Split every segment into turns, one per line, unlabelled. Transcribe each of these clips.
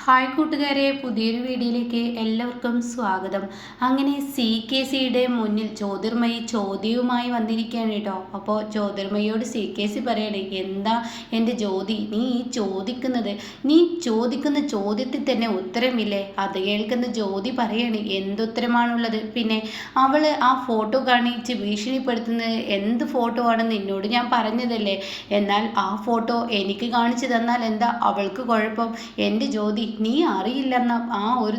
Hi കൂട്ടുകാരെ, പുതിയൊരു വീഡിയോയിലേക്ക് എല്ലാവർക്കും സ്വാഗതം. അങ്ങനെ CKCയുടെ മുന്നിൽ ജ്യോതിർമയി ചോദ്യവുമായി വന്നിരിക്കുകയാണ് കേട്ടോ. അപ്പോൾ ജ്യോതിർമയിയോട് CKC പറയണേ, എന്താ എൻ്റെ ജ്യോതി നീ ചോദിക്കുന്ന ചോദ്യത്തിൽ തന്നെ ഉത്തരമില്ലേ? അത് കേൾക്കുന്ന ജ്യോതി പറയണേ, എന്തുത്തരമാണുള്ളത്? പിന്നെ അവൾ ആ ഫോട്ടോ കാണിച്ച് ഭീഷണിപ്പെടുത്തുന്നത് എന്ത് ഫോട്ടോ ആണെന്ന് എന്നോട് ഞാൻ പറഞ്ഞതല്ലേ. എന്നാൽ ആ ഫോട്ടോ എനിക്ക് കാണിച്ചു തന്നാൽ എന്താ അവൾക്ക് കുഴപ്പം? എൻ്റെ ജ്യോതി, നീ അറിയില്ലെന്ന ആ ഒരു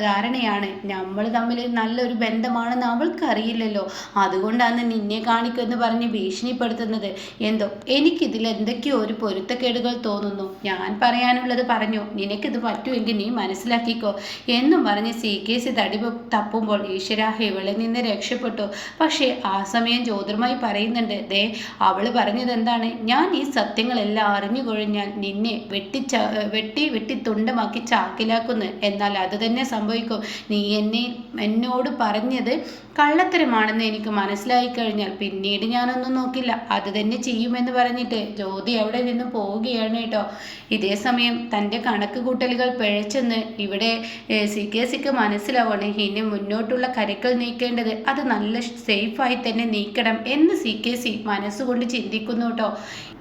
ധാരണയാണ്. നമ്മൾ തമ്മിൽ നല്ലൊരു ബന്ധമാണെന്ന് അവൾക്ക് അറിയില്ലല്ലോ. അതുകൊണ്ടാണ് നിന്നെ കാണിക്കുമെന്ന് പറഞ്ഞ് ഭീഷണിപ്പെടുത്തുന്നത്. എന്തോ എനിക്കിതിൽ എന്തൊക്കെയോ ഒരു പൊരുത്തക്കേടുകൾ തോന്നുന്നു. ഞാൻ പറയാനുള്ളത് പറഞ്ഞു, നിനക്കിത് പറ്റുമെങ്കിൽ നീ മനസ്സിലാക്കിക്കോ എന്നും പറഞ്ഞ് CKC തപ്പുമ്പോൾ ഈശ്വര, ഇവളെ നിന്ന് രക്ഷപ്പെട്ടു. പക്ഷേ ആ സമയം ജ്യോതിർമായി പറയുന്നുണ്ട്, ദേ അവള് പറഞ്ഞത് എന്താണ്? ഞാൻ ഈ സത്യങ്ങളെല്ലാം അറിഞ്ഞു കഴിഞ്ഞാൽ നിന്നെ വെട്ടി തുണ്ടമാക്കി ചാക്കിലാക്കുന്നു. എന്നാൽ അത് തന്നെ സംഭവിക്കും. നീ എന്നോട് പറഞ്ഞത് കള്ളത്തരമാണെന്ന് എനിക്ക് മനസ്സിലായി കഴിഞ്ഞാൽ പിന്നീട് ഞാനൊന്നും നോക്കില്ല, അത് തന്നെ ചെയ്യുമെന്ന് പറഞ്ഞിട്ട് ജ്യോതി അവിടെ നിന്ന് പോവുകയാണ് കേട്ടോ. ഇതേ സമയം തൻ്റെ കണക്ക് കൂട്ടലുകൾ പിഴച്ചെന്ന് ഇവിടെ CKCക്ക് മനസ്സിലാവണേ. ഇനി മുന്നോട്ടുള്ള കരുക്കൾ നീക്കേണ്ടത് അത് നല്ല സേഫായി തന്നെ നീക്കണം എന്ന് CKC മനസ്സുകൊണ്ട് ചിന്തിക്കുന്നു കേട്ടോ.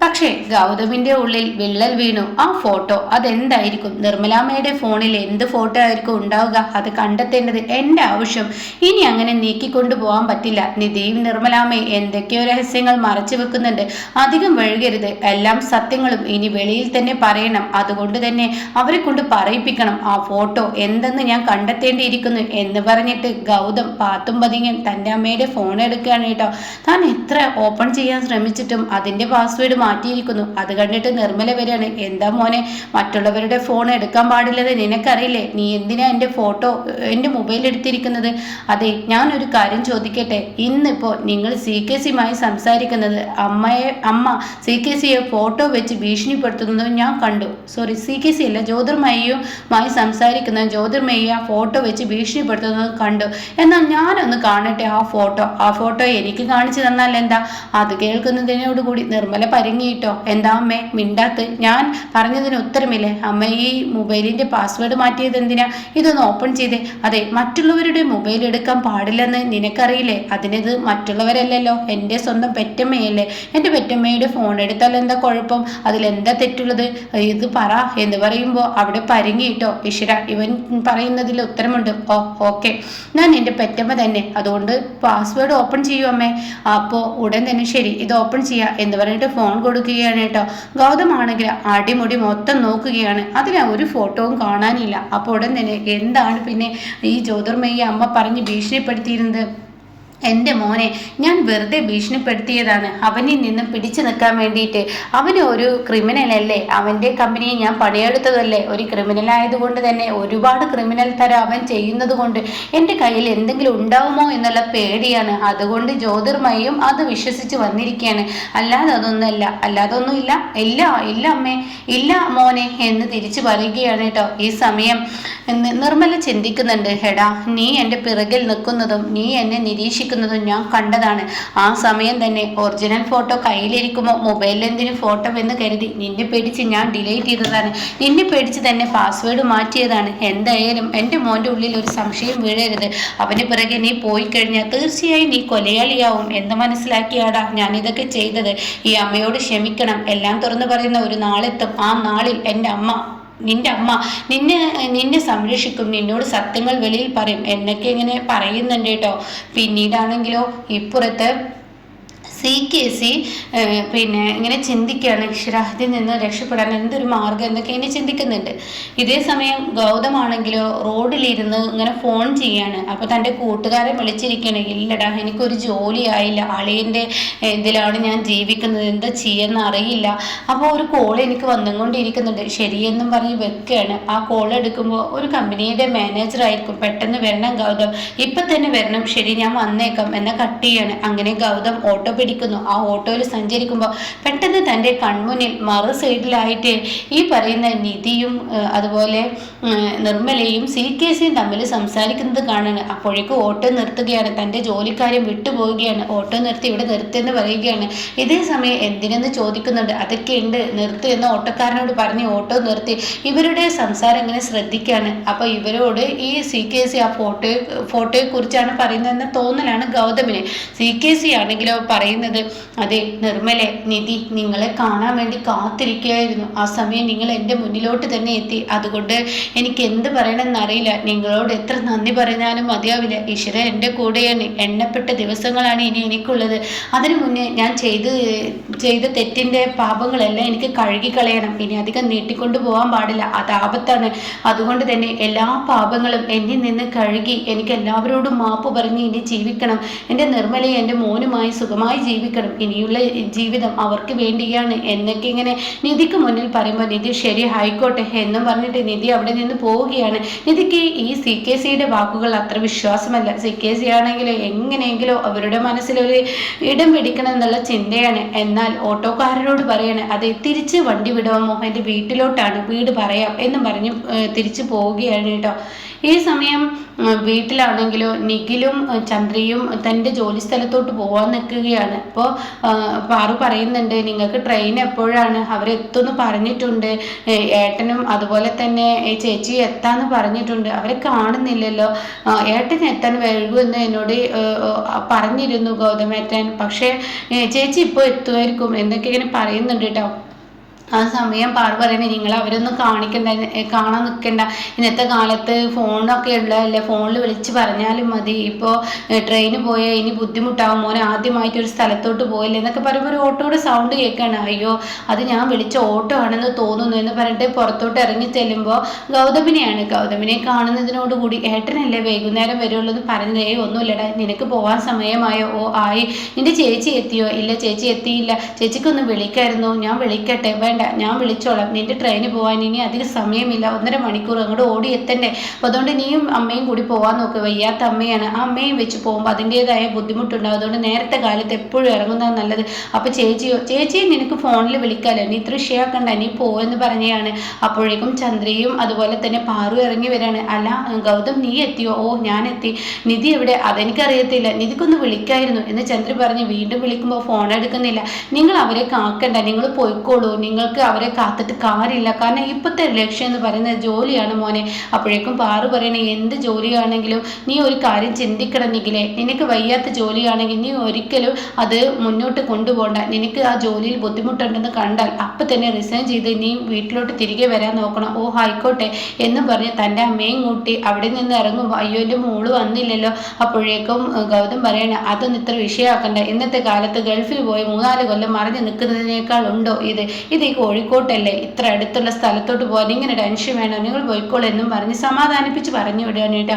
പക്ഷേ ഗൗതമിൻ്റെ ഉള്ളിൽ വിള്ളൽ വീണു. ആ ഫോട്ടോ അതെന്തായിരിക്കും? നിർമ്മലാമ്മയുടെ ഫോണിൽ എന്ത് ഫോട്ടോ ആയിരിക്കും ഉണ്ടാവുക? അത് കണ്ടെത്തേണ്ടത് എൻ്റെ ആവശ്യം. ഇനി അങ്ങനെ നീക്കിക്കൊണ്ടു പോകാൻ പറ്റില്ല. നിധിയും നിർമ്മലാമ്മയും എന്തൊക്കെയോ രഹസ്യങ്ങൾ മറച്ചു വെക്കുന്നുണ്ട്. അധികം വഴുകരുത്. എല്ലാം സത്യങ്ങളും ഇനി വെളിയിൽ തന്നെ പറയണം. അതുകൊണ്ട് തന്നെ അവരെ കൊണ്ട് പറയിപ്പിക്കണം. ആ ഫോട്ടോ എന്തെന്ന് ഞാൻ കണ്ടെത്തേണ്ടിയിരിക്കുന്നു എന്ന് പറഞ്ഞിട്ട് ഗൗതം പാത്തും പതിങ്ങൻ തൻ്റെ അമ്മയുടെ ഫോൺ എടുക്കുകയാണ് കേട്ടോ. താൻ എത്ര ഓപ്പൺ ചെയ്യാൻ ശ്രമിച്ചിട്ടും അതിൻ്റെ പാസ്വേഡ് മാറ്റിയിരിക്കുന്നു. അത് കണ്ടിട്ട് നിർമ്മല വരികയാണ്. എന്താ മോനെ, മറ്റുള്ളവരുടെ ഫോൺ എടുക്കാൻ പാടില്ലെന്ന് നിനക്കറിയില്ലേ? നീ എന്തിനാ എൻ്റെ ഫോട്ടോ എൻ്റെ മൊബൈൽ എടുത്തിരിക്കുന്നത്? അതെ, ഞാനൊരു കാര്യം ചോദിക്കട്ടെ. ഇന്നിപ്പോൾ നിങ്ങൾ CKCയുമായി സംസാരിക്കുന്നത് അമ്മ CKCയെ ഫോട്ടോ വെച്ച് ഭീഷണിപ്പെടുത്തുന്നത് ഞാൻ കണ്ടു. സോറി, CKC അല്ല, ജ്യോതിർമയുമായി സംസാരിക്കുന്നത് ജ്യോതിർമയ ഫോട്ടോ വെച്ച് ഭീഷണിപ്പെടുത്തുന്നത് കണ്ടു. എന്നാൽ ഞാനൊന്ന് കാണട്ടെ ആ ഫോട്ടോ എനിക്ക് കാണിച്ചു തന്നാൽ എന്താ? അത് കേൾക്കുന്നതിനോടുകൂടി നിർമ്മല പരിങ്ങിയിട്ടോ. എന്താ അമ്മേ മിണ്ടാത്ത്? ഞാൻ പറഞ്ഞതിന് ഉത്തരമില്ലേ? അമ്മ ഈ മൊബൈലിൻ്റെ പാസ്വേഡ് മാറ്റിയത് എന്തിനാ? ഇതൊന്ന് ഓപ്പൺ ചെയ്തേ. അതെ, മറ്റുള്ളവരുടെ മൊബൈൽ എടുക്കാൻ പാടില്ലെന്ന് നിനക്കറിയില്ലേ? അതിനത് മറ്റുള്ളവരല്ലല്ലോ, എൻ്റെ സ്വന്തം പെറ്റമ്മയല്ലേ. എൻ്റെ പെറ്റമ്മയുടെ ഫോൺ എടുത്താൽ എന്താ കുഴപ്പം? അതിലെന്താ തെറ്റുള്ളത്? ഇത് പറ എന്ന് പറയുമ്പോൾ അവിടെ പരിങ്ങിയിട്ടോ. ഈശ്വര, ഇവൻ പറയുന്നതിൽ ഉത്തരമുണ്ട്. ഓക്കെ, ഞാൻ എൻ്റെ പെറ്റമ്മ തന്നെ, അതുകൊണ്ട് പാസ്വേഡ് ഓപ്പൺ ചെയ്യൂ അമ്മേ. അപ്പോൾ ഉടൻ തന്നെ ശരി, ഇത് ഓപ്പൺ ചെയ്യാം എന്ന് പറഞ്ഞിട്ട് ഫോൺ കൊടുക്കുകയാണ് കേട്ടോ. ഗൗതമാണെങ്കിൽ അടിമുടി മൊത്തം നോക്കുകയാണ്. അതിൽ ഒരു ഫോട്ടോവും കാണാനില്ല. അപ്പോൾ ഉടൻ തന്നെ എന്താണ് പിന്നെ ഈ ജ്യോതിർമയി അമ്മ പറഞ്ഞ് ഭീഷണിപ്പെടുത്തിയിരുന്നത്? എൻ്റെ മോനെ ഞാൻ വെറുതെ ഭീഷണിപ്പെടുത്തിയതാണ്. അവനിൽ നിന്നും പിടിച്ചു നിൽക്കാൻ വേണ്ടിയിട്ട്. അവന് ഒരു ക്രിമിനലല്ലേ, അവൻ്റെ കമ്പനിയെ ഞാൻ പണിയെടുത്തതല്ലേ. ഒരു ക്രിമിനൽ ആയതുകൊണ്ട് തന്നെ ഒരുപാട് ക്രിമിനൽ തരം അവൻ ചെയ്യുന്നത് കൊണ്ട് എൻ്റെ കയ്യിൽ എന്തെങ്കിലും ഉണ്ടാവുമോ എന്നുള്ള പേടിയാണ്. അതുകൊണ്ട് ജ്യോതിർമയും അത് വിശ്വസിച്ച് വന്നിരിക്കുകയാണ്. അല്ലാതൊന്നുമില്ല. ഇല്ല അമ്മേ, ഇല്ല മോനെ എന്ന് തിരിച്ചു പറയുകയാണ് കേട്ടോ. ഈ സമയം നിർമ്മല ചിന്തിക്കുന്നുണ്ട്, ഹെടാ നീ എൻ്റെ പിറകിൽ നിൽക്കുന്നതും നീ എന്നെ നിരീക്ഷിക്കുന്നതും ഞാൻ കണ്ടതാണ്. ആ സമയം തന്നെ ഒറിജിനൽ ഫോട്ടോ കയ്യിലിരിക്കുമ്പോൾ മൊബൈലിൽ എന്തിനു ഫോട്ടോ എന്ന് കരുതി നിന്നെ പേടിച്ച് ഞാൻ ഡിലീറ്റ് ചെയ്തതാണ്. നിന്നെ പേടിച്ച് തന്നെ പാസ്വേഡ് മാറ്റിയതാണ്. എന്തായാലും എൻ്റെ മോൻ്റെ ഉള്ളിൽ ഒരു സംശയം വീഴരുത്. അവന് പിറകെ നീ പോയി കഴിഞ്ഞാൽ തീർച്ചയായും നീ കൊലയാളിയാവും എന്ന് മനസ്സിലാക്കിയാടാ ഞാൻ ഇതൊക്കെ ചെയ്തത്. ഈ അമ്മയോട് ക്ഷമിക്കണം. എല്ലാം തുറന്നു പറയുന്ന ഒരു നാളെത്തും. ആ നാളിൽ നിന്റെ അമ്മ നിന്നെ സംരക്ഷിക്കും. നിന്നോട് സത്യങ്ങൾ വെളിയിൽ പറയും എന്നൊക്കെ ഇങ്ങനെ പറയുന്നുണ്ട് കേട്ടോ. പിന്നീടാണെങ്കിലോ ഇപ്പുറത്ത് CKC പിന്നെ ഇങ്ങനെ ചിന്തിക്കുകയാണ്, ഈശ്വരാഹത്തിൽ നിന്ന് രക്ഷപ്പെടാൻ എന്തൊരു മാർഗം എന്നൊക്കെ ഇങ്ങനെ ചിന്തിക്കുന്നുണ്ട്. ഇതേ സമയം ഗൗതമാണെങ്കിലോ റോഡിലിരുന്ന് ഇങ്ങനെ ഫോൺ ചെയ്യാണ്. അപ്പോൾ തൻ്റെ കൂട്ടുകാരെ വിളിച്ചിരിക്കുകയാണ്. ഇല്ലടാ, എനിക്കൊരു ജോലി ആയില്ല, അളിയൻ്റെ ഇതിലാണ് ഞാൻ ജീവിക്കുന്നത്, എന്താ ചെയ്യുന്ന അറിയില്ല. അപ്പോൾ ഒരു കോൾ എനിക്ക് വന്നുകൊണ്ടിരിക്കുന്നുണ്ട്. ശരിയെന്നും പറഞ്ഞ് വെക്കുകയാണ്. ആ കോൾ എടുക്കുമ്പോൾ ഒരു കമ്പനിയുടെ മാനേജർ ആയിരിക്കും. പെട്ടെന്ന് വരണം ഗൗതം, ഇപ്പം തന്നെ വരണം. ശരി, ഞാൻ വന്നേക്കാം എന്ന കട്ട് ചെയ്യാണ്. അങ്ങനെ ഗൗതം ഓട്ടോ പിടിക്കുക. ഇരിക്കുന്നു. ആ ഓട്ടോയിൽ സഞ്ചരിക്കുമ്പോൾ പെട്ടെന്ന് തൻ്റെ കൺമുന്നിൽ മറു സൈഡിലായിട്ട് ഈ പറയുന്ന നിധിയും അതുപോലെ നിർമ്മലയും CKCയും തമ്മിൽ സംസാരിക്കുന്നത് കാണാണ്. അപ്പോഴേക്കും ഓട്ടോ നിർത്തുകയാണ്. തൻ്റെ ജോലിക്കാര്യം വിട്ടുപോവുകയാണ്. ഓട്ടോ നിർത്തി ഇവിടെ നിർത്തിയെന്ന് പറയുകയാണ്. ഇതേ സമയം എന്തിനെന്ന് ചോദിക്കുന്നുണ്ട്. അതൊക്കെയുണ്ട് നിർത്തി എന്ന് ഓട്ടോക്കാരനോട് പറഞ്ഞ് ഓട്ടോ നിർത്തി. ഇവരുടെ സംസാരം ഇങ്ങനെ ശ്രദ്ധിക്കുകയാണ്. അപ്പോൾ ഇവരോട് ഈ CKC ആ ഫോട്ടോയെ കുറിച്ചാണ് പറയുന്നതെന്ന തോന്നലാണ് ഗൗതമിന്. CKC ആണെങ്കിലോ പറയുന്നത്, അതെ നിർമ്മലെ, നിധി നിങ്ങളെ കാണാൻ വേണ്ടി കാത്തിരിക്കുകയായിരുന്നു. ആ സമയം നിങ്ങൾ എൻ്റെ മുന്നിലോട്ട് തന്നെ എത്തി. അതുകൊണ്ട് എനിക്ക് എന്ത് പറയണമെന്നറിയില്ല. നിങ്ങളോട് എത്ര നന്ദി പറഞ്ഞാലും മതിയാവില്ല. ഈശ്വര എൻ്റെ കൂടെയാണ്. എണ്ണപ്പെട്ട ദിവസങ്ങളാണ് ഇനി എനിക്കുള്ളത്. അതിനു മുന്നേ ഞാൻ ചെയ്ത തെറ്റിൻ്റെ പാപങ്ങളെല്ലാം എനിക്ക് കഴുകിക്കളയണം. ഇനി അധികം നീട്ടിക്കൊണ്ടു പോകാൻ പാടില്ല. അത് ആപത്താണ്. അതുകൊണ്ട് തന്നെ എല്ലാ പാപങ്ങളും എന്നിൽ നിന്ന് കഴുകി എനിക്ക് എല്ലാവരോടും മാപ്പ് പറഞ്ഞ് ഇനി ജീവിക്കണം. എൻ്റെ നിർമ്മലയെ എൻ്റെ മോനുമായി സുഖമായി ജീവിക്കണം. ഇനിയുള്ള ജീവിതം അവർക്ക് വേണ്ടിയാണ് എന്നൊക്കെ ഇങ്ങനെ നിധിക്ക് മുന്നിൽ പറയുമ്പോൾ നിധി ശരി ആയിക്കോട്ടെ എന്നും പറഞ്ഞിട്ട് നിധി അവിടെ നിന്ന് പോവുകയാണ്. നിധിക്ക് ഈ CKCയുടെ വാക്കുകൾ അത്ര വിശ്വാസമല്ല. CKC ആണെങ്കിലും എങ്ങനെയെങ്കിലും അവരുടെ മനസ്സിലൊരു ഇടം പിടിക്കണം എന്നുള്ള ചിന്തയാണ്. എന്നാൽ ഓട്ടോക്കാരനോട് പറയാണ്, അതെ തിരിച്ച് വണ്ടി വിടാമോ, എൻ്റെ വീട്ടിലോട്ടാണ്, വീട് പറയാം എന്നും പറഞ്ഞ് തിരിച്ചു പോവുകയാണ് കേട്ടോ. ഈ സമയം വീട്ടിലാണെങ്കിലോ നിഖിലും ചന്ദ്രയും തൻ്റെ ജോലി സ്ഥലത്തോട്ട് പോകാൻ നിൽക്കുകയാണ്. അപ്പോൾ പാറു പറയുന്നുണ്ട്, നിങ്ങൾക്ക് ട്രെയിൻ എപ്പോഴാണ്, അവരെത്തുമെന്ന് പറഞ്ഞിട്ടുണ്ട്. ഏട്ടനും അതുപോലെ തന്നെ ചേച്ചി എത്താന്ന് പറഞ്ഞിട്ടുണ്ട്. അവരെ കാണുന്നില്ലല്ലോ. ഏട്ടൻ എത്താൻ വൈകുമെന്ന് എന്നോട് പറഞ്ഞിരുന്നു ഗൗതമേട്ടൻ. പക്ഷേ ചേച്ചി ഇപ്പോൾ എത്തുമായിരിക്കും എന്നൊക്കെ ഇങ്ങനെ പറയുന്നുണ്ട് കേട്ടോ. ആ സമയം പാറു പറയുന്നത്, നിങ്ങൾ അവരൊന്നും കാണാൻ നിൽക്കണ്ട. ഇന്നത്തെ കാലത്ത് ഫോണൊക്കെ ഉള്ളതല്ലേ, ഫോണിൽ വിളിച്ച് പറഞ്ഞാലും മതി. ഇപ്പോൾ ട്രെയിന് പോയാൽ ഇനി ബുദ്ധിമുട്ടാവും, മോനെ ആദ്യമായിട്ടൊരു സ്ഥലത്തോട്ട് പോയില്ലേ എന്നൊക്കെ പറയുമ്പോൾ ഒരു ഓട്ടോയുടെ സൗണ്ട് കേൾക്കുകയാണ്. അയ്യോ അത് ഞാൻ വിളിച്ച ഓട്ടോ ആണെന്ന് തോന്നുന്നു എന്ന് പറഞ്ഞിട്ട് പുറത്തോട്ട് ഇറങ്ങി ചെല്ലുമ്പോൾ ഗൗതമിനെ കാണുന്നതിനോടുകൂടി, ഏട്ടനല്ലേ വൈകുന്നേരം വരുള്ളൂ എന്ന് പറഞ്ഞത്. ഒന്നുമില്ലടാ, നിനക്ക് പോകാൻ സമയമായോ? ഓ ആയി. നിന്റെ ചേച്ചി എത്തിയോ? ഇല്ല ചേച്ചി എത്തിയില്ല. ചേച്ചിക്കൊന്ന് വിളിക്കായിരുന്നു. ഞാൻ വിളിക്കട്ടെ? ഞാൻ വിളിച്ചോളാം. നിന്റെ ട്രെയിന് പോകാൻ ഇനി അധികം സമയമില്ല, 1.5 മണിക്കൂർ അങ്ങോട്ട് ഓടി എത്തണ്ടേ. അപ്പോൾ അതുകൊണ്ട് നീയും അമ്മയും കൂടി പോകാൻ നോക്ക്. വയ്യാത്ത അമ്മയാണ്. ആ അമ്മയും വെച്ച് പോകുമ്പോൾ അതിൻ്റെതായ ബുദ്ധിമുട്ടുണ്ടാവും. അതുകൊണ്ട് നേരത്തെ കാലത്ത് എപ്പോഴും ഇറങ്ങുന്നതാണ് നല്ലത്. അപ്പോൾ ചേച്ചിയെ നിനക്ക് ഫോണിൽ വിളിക്കാമല്ലോ, നീ ഇത്ര വിഷയമാക്കണ്ട, നീ പോവെന്ന് പറഞ്ഞതാണ്. അപ്പോഴേക്കും ചന്ദ്രയും അതുപോലെ തന്നെ പാറു ഇറങ്ങി വരാണ്. അല്ല ഗൗതം നീ എത്തിയോ? ഓ ഞാൻ എത്തി. നിധി എവിടെ? അതെനിക്കറിയത്തില്ല. നിധിക്കൊന്ന് വിളിക്കായിരുന്നു എന്ന് ചന്ദ്ര പറഞ്ഞ് വീണ്ടും വിളിക്കുമ്പോൾ ഫോൺ എടുക്കുന്നില്ല. നിങ്ങൾ അവരെ കാക്കണ്ട, നിങ്ങൾ പോയിക്കോളൂ. നിങ്ങൾക്ക് അവരെ കാത്തിട്ട് കാര്യമില്ല. കാരണം ഇപ്പോഴത്തെ ലക്ഷ്യം എന്ന് പറയുന്നത് ജോലിയാണ് മോനെ. അപ്പോഴേക്കും പാറു പറയണേ, എന്ത് ജോലിയാണെങ്കിലും നീ ഒരു കാര്യം ചിന്തിക്കണം നിഖിലേ. നിനക്ക് വയ്യാത്ത ജോലിയാണെങ്കിൽ നീ ഒരിക്കലും അത് മുന്നോട്ട് കൊണ്ടുപോകണ്ട. നിനക്ക് ആ ജോലിയിൽ ബുദ്ധിമുട്ടുണ്ടെന്ന് കണ്ടാൽ അപ്പം തന്നെ റിസൈൻ ചെയ്ത് നീ വീട്ടിലോട്ട് തിരികെ വരാൻ നോക്കണം. ഓ ആയിക്കോട്ടെ എന്ന് പറഞ്ഞ് തൻ്റെ അമ്മയും കൂട്ടി അവിടെ നിന്ന് ഇറങ്ങുമ്പോൾ, അയ്യോ എൻ്റെ മോള് വന്നില്ലല്ലോ. അപ്പോഴേക്കും ഗൗതം പറയണേ, അതൊന്നും ഇത്ര വിഷയമാക്കണ്ട. ഇന്നത്തെ കാലത്ത് ഗൾഫിൽ പോയി 3-4 കൊല്ലം മറിഞ്ഞ് നിൽക്കുന്നതിനേക്കാൾ ഉണ്ടോ ഇത് ഈ കോഴിക്കോട്ടല്ലേ, ഇത്ര അടുത്തുള്ള സ്ഥലത്തോട്ട് പോകാൻ ഇങ്ങനെ ടെൻഷൻ വേണം, നിങ്ങൾ പോയിക്കോളൂ എന്നും പറഞ്ഞ് സമാധാനിപ്പിച്ച് പറഞ്ഞു വിടുകയാണ് കേട്ടോ.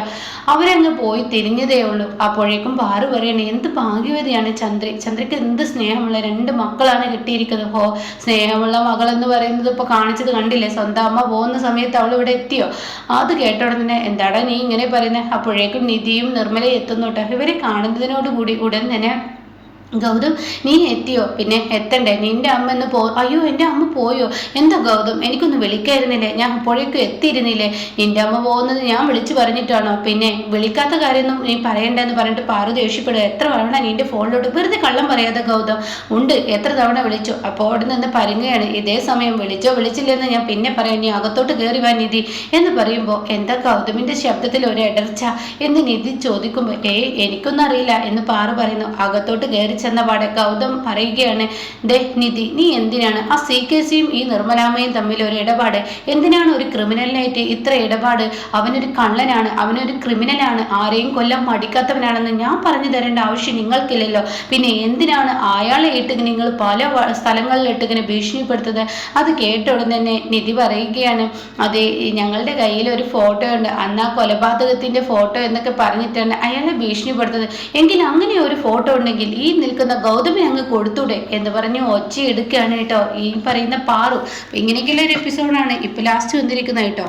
അവരങ്ങ് പോയി തിരിഞ്ഞതേ ഉള്ളൂ. അപ്പോഴേക്കും പാറു പറയണേ, എന്ത് ഭാഗ്യവതിയാണ് ചന്ദ്രയ്ക്ക് എന്ത് സ്നേഹമുള്ള 2 മക്കളാണ് കിട്ടിയിരിക്കുന്നത്. സ്നേഹമുള്ള മകളെന്ന് പറയുന്നത് ഇപ്പോൾ കാണിച്ചത് കണ്ടില്ലേ, സ്വന്തം അമ്മ പോകുന്ന സമയത്ത് അവൾ ഇവിടെ എത്തിയോ? അത് കേട്ട ഉടനെ എന്താടാ നീ ഇങ്ങനെ പറയുന്നത്? അപ്പോഴേക്കും നിധിയും നിർമ്മലയും എത്തുന്നു കേട്ടോ. ഇവരെ കാണുന്നതിനോടുകൂടി ഉടൻ തന്നെ ഗൗതം നീ എത്തിയോ? പിന്നെ എത്തണ്ടേ, നിന്റെ അമ്മ എന്ന് അയ്യോ എൻ്റെ അമ്മ പോയോ? എന്താ ഗൗതം, എനിക്കൊന്ന് വിളിക്കായിരുന്നില്ലേ? ഞാൻ അപ്പോഴേക്കും എത്തിയിരുന്നില്ലേ? നിന്റെ അമ്മ പോകുന്നത് ഞാൻ വിളിച്ചു പറഞ്ഞിട്ടാണോ? പിന്നെ വിളിക്കാത്ത കാര്യമൊന്നും നീ പറയണ്ടെന്ന് പറഞ്ഞിട്ട് പാറു ദേഷ്യപ്പെടുക. എത്ര തവണ നിന്റെ ഫോണിലോട്ട് വെറുതെ കള്ളം പറയാതെ ഗൗതം ഉണ്ട്, എത്ര തവണ വിളിച്ചു? അപ്പോൾ അവിടെ നിന്ന് പറയുകയാണ്, ഇതേ സമയം വിളിച്ചില്ലെന്ന് ഞാൻ പിന്നെ പറയാം, നീ അകത്തോട്ട് കയറി വാ നിധി എന്ന് പറയുമ്പോൾ, എന്താ ഗൗതമിൻ്റെ ശബ്ദത്തിൽ ഒരു ഇടർച്ച എന്ന് നിധി ചോദിക്കുമ്പോൾ, എനിക്കൊന്നും അറിയില്ല എന്ന് പാറു പറയുന്നു. അകത്തോട്ട് കയറി ചെന്ന പാടെ ഗൗതം പറയുകയാണ്, ദേ നിധി നീ എന്തിനാണ് ആ CKCയും ഈ നിർമ്മലാമ്മയും തമ്മിൽ ഒരു ഇടപാട്? എന്തിനാണ് ഒരു ക്രിമിനലിനായിട്ട് ഇത്ര ഇടപാട്? അവനൊരു കള്ളനാണ്, അവനൊരു ക്രിമിനലാണ്, ആരെയും കൊല്ലാൻ മടിക്കാത്തവനാണെന്ന് ഞാൻ പറഞ്ഞു തരേണ്ട ആവശ്യം നിങ്ങൾക്കില്ലല്ലോ. പിന്നെ എന്തിനാണ് അയാളെ ഇട്ടിങ്ങനെ നിങ്ങൾ പല സ്ഥലങ്ങളിലിട്ട് ഇങ്ങനെ ഭീഷണിപ്പെടുത്തുന്നത്? അത് കേട്ട ഉടൻ തന്നെ നിധി പറയുകയാണ്, അതെ ഞങ്ങളുടെ കയ്യിൽ ഒരു ഫോട്ടോ ഉണ്ട്, അന്ന് ആ കൊലപാതകത്തിൻ്റെ ഫോട്ടോ എന്നൊക്കെ പറഞ്ഞിട്ടാണ് അയാളെ ഭീഷണിപ്പെടുത്തുന്നത്. എങ്കിൽ അങ്ങനെ ഒരു ഫോട്ടോ ഉണ്ടെങ്കിൽ ഈ നിൽക്കുന്ന ഗൗതമി അങ്ങ് കൊടുത്തൂടെ എന്ന് പറഞ്ഞ് ഒച്ച എടുക്കുകയാണ് കേട്ടോ ഈ പറയുന്ന പാറു. ഇങ്ങനെയൊക്കെയുള്ള ഒരു എപ്പിസോഡാണ് ഇപ്പൊ ലാസ്റ്റ് വന്നിരിക്കുന്നത് കേട്ടോ.